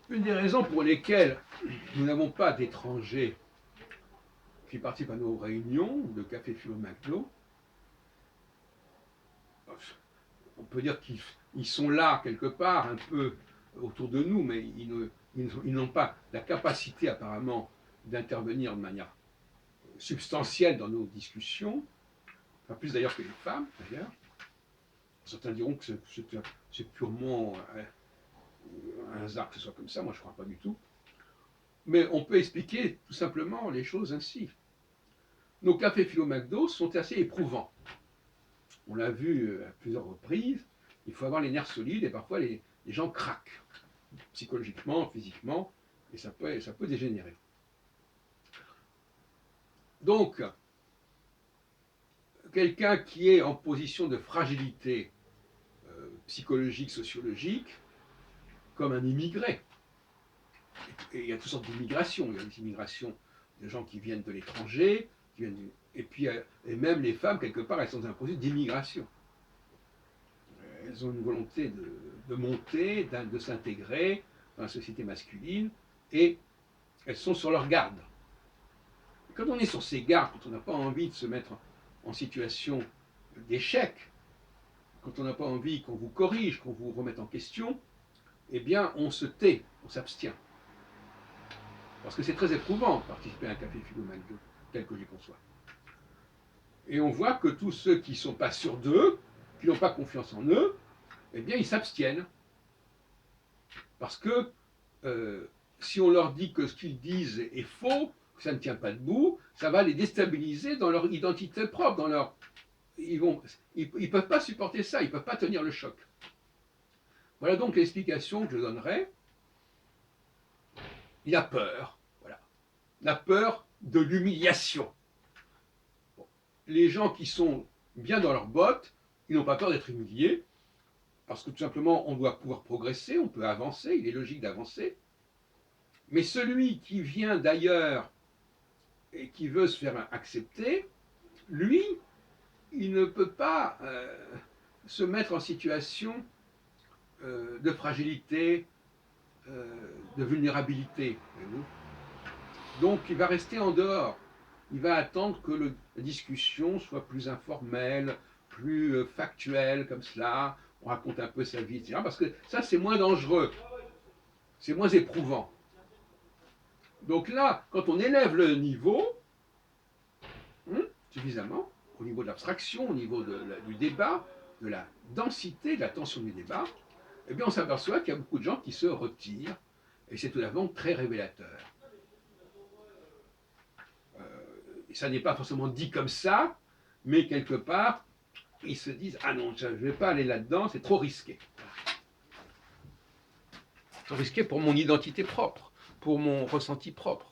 Une des raisons pour lesquelles nous n'avons pas d'étrangers qui participent à nos réunions de Café Philo McDo, on peut dire qu'ils sont là quelque part, un peu autour de nous, mais ils n'ont pas la capacité apparemment d'intervenir de manière substantielle dans nos discussions, pas plus d'ailleurs que les femmes d'ailleurs. Certains diront que c'est purement un hasard que ce soit comme ça, moi je ne crois pas du tout. Mais on peut expliquer tout simplement les choses ainsi. Nos cafés Philo McDo sont assez éprouvants. On l'a vu à plusieurs reprises, il faut avoir les nerfs solides et parfois les gens craquent, psychologiquement, physiquement, et ça peut dégénérer. Donc, quelqu'un qui est en position de fragilité psychologique, sociologique, comme un immigré, et il y a toutes sortes d'immigrations, il y a des immigrations de gens qui viennent de l'étranger, et puis et même les femmes, quelque part, elles sont dans un processus d'immigration. Elles ont une volonté de monter, de s'intégrer dans la société masculine, et elles sont sur leur garde. Et quand on est sur ses gardes, quand on n'a pas envie de se mettre en situation d'échec, quand on n'a pas envie qu'on vous corrige, qu'on vous remette en question, eh bien on se tait, on s'abstient. Parce que c'est très éprouvant de participer à un café Philo McDo, tel que je les conçois. Et on voit que tous ceux qui ne sont pas sûrs d'eux, qui n'ont pas confiance en eux, eh bien ils s'abstiennent. Parce que si on leur dit que ce qu'ils disent est faux, que ça ne tient pas debout, ça va les déstabiliser dans leur identité propre, dans leur... Ils ne peuvent pas supporter ça, ils ne peuvent pas tenir le choc. Voilà donc l'explication que je donnerai. Il y a peur, voilà. La peur de l'humiliation. Bon. Les gens qui sont bien dans leurs bottes, ils n'ont pas peur d'être humiliés, parce que tout simplement, on doit pouvoir progresser, on peut avancer, il est logique d'avancer. Mais celui qui vient d'ailleurs et qui veut se faire accepter, lui, il ne peut pas se mettre en situation de fragilité, de vulnérabilité. Donc il va rester en dehors. Il va attendre que la discussion soit plus informelle, plus factuelle, comme cela. On raconte un peu sa vie, etc. Parce que ça, c'est moins dangereux. C'est moins éprouvant. Donc là, quand on élève le niveau, suffisamment, au niveau de l'abstraction, au niveau du débat, de la densité, de la tension du débat, eh bien on s'aperçoit qu'il y a beaucoup de gens qui se retirent, et c'est tout d'abord très révélateur. Ça n'est pas forcément dit comme ça, mais quelque part, ils se disent « Ah non, je ne vais pas aller là-dedans, c'est trop risqué. » Trop risqué pour mon identité propre, pour mon ressenti propre.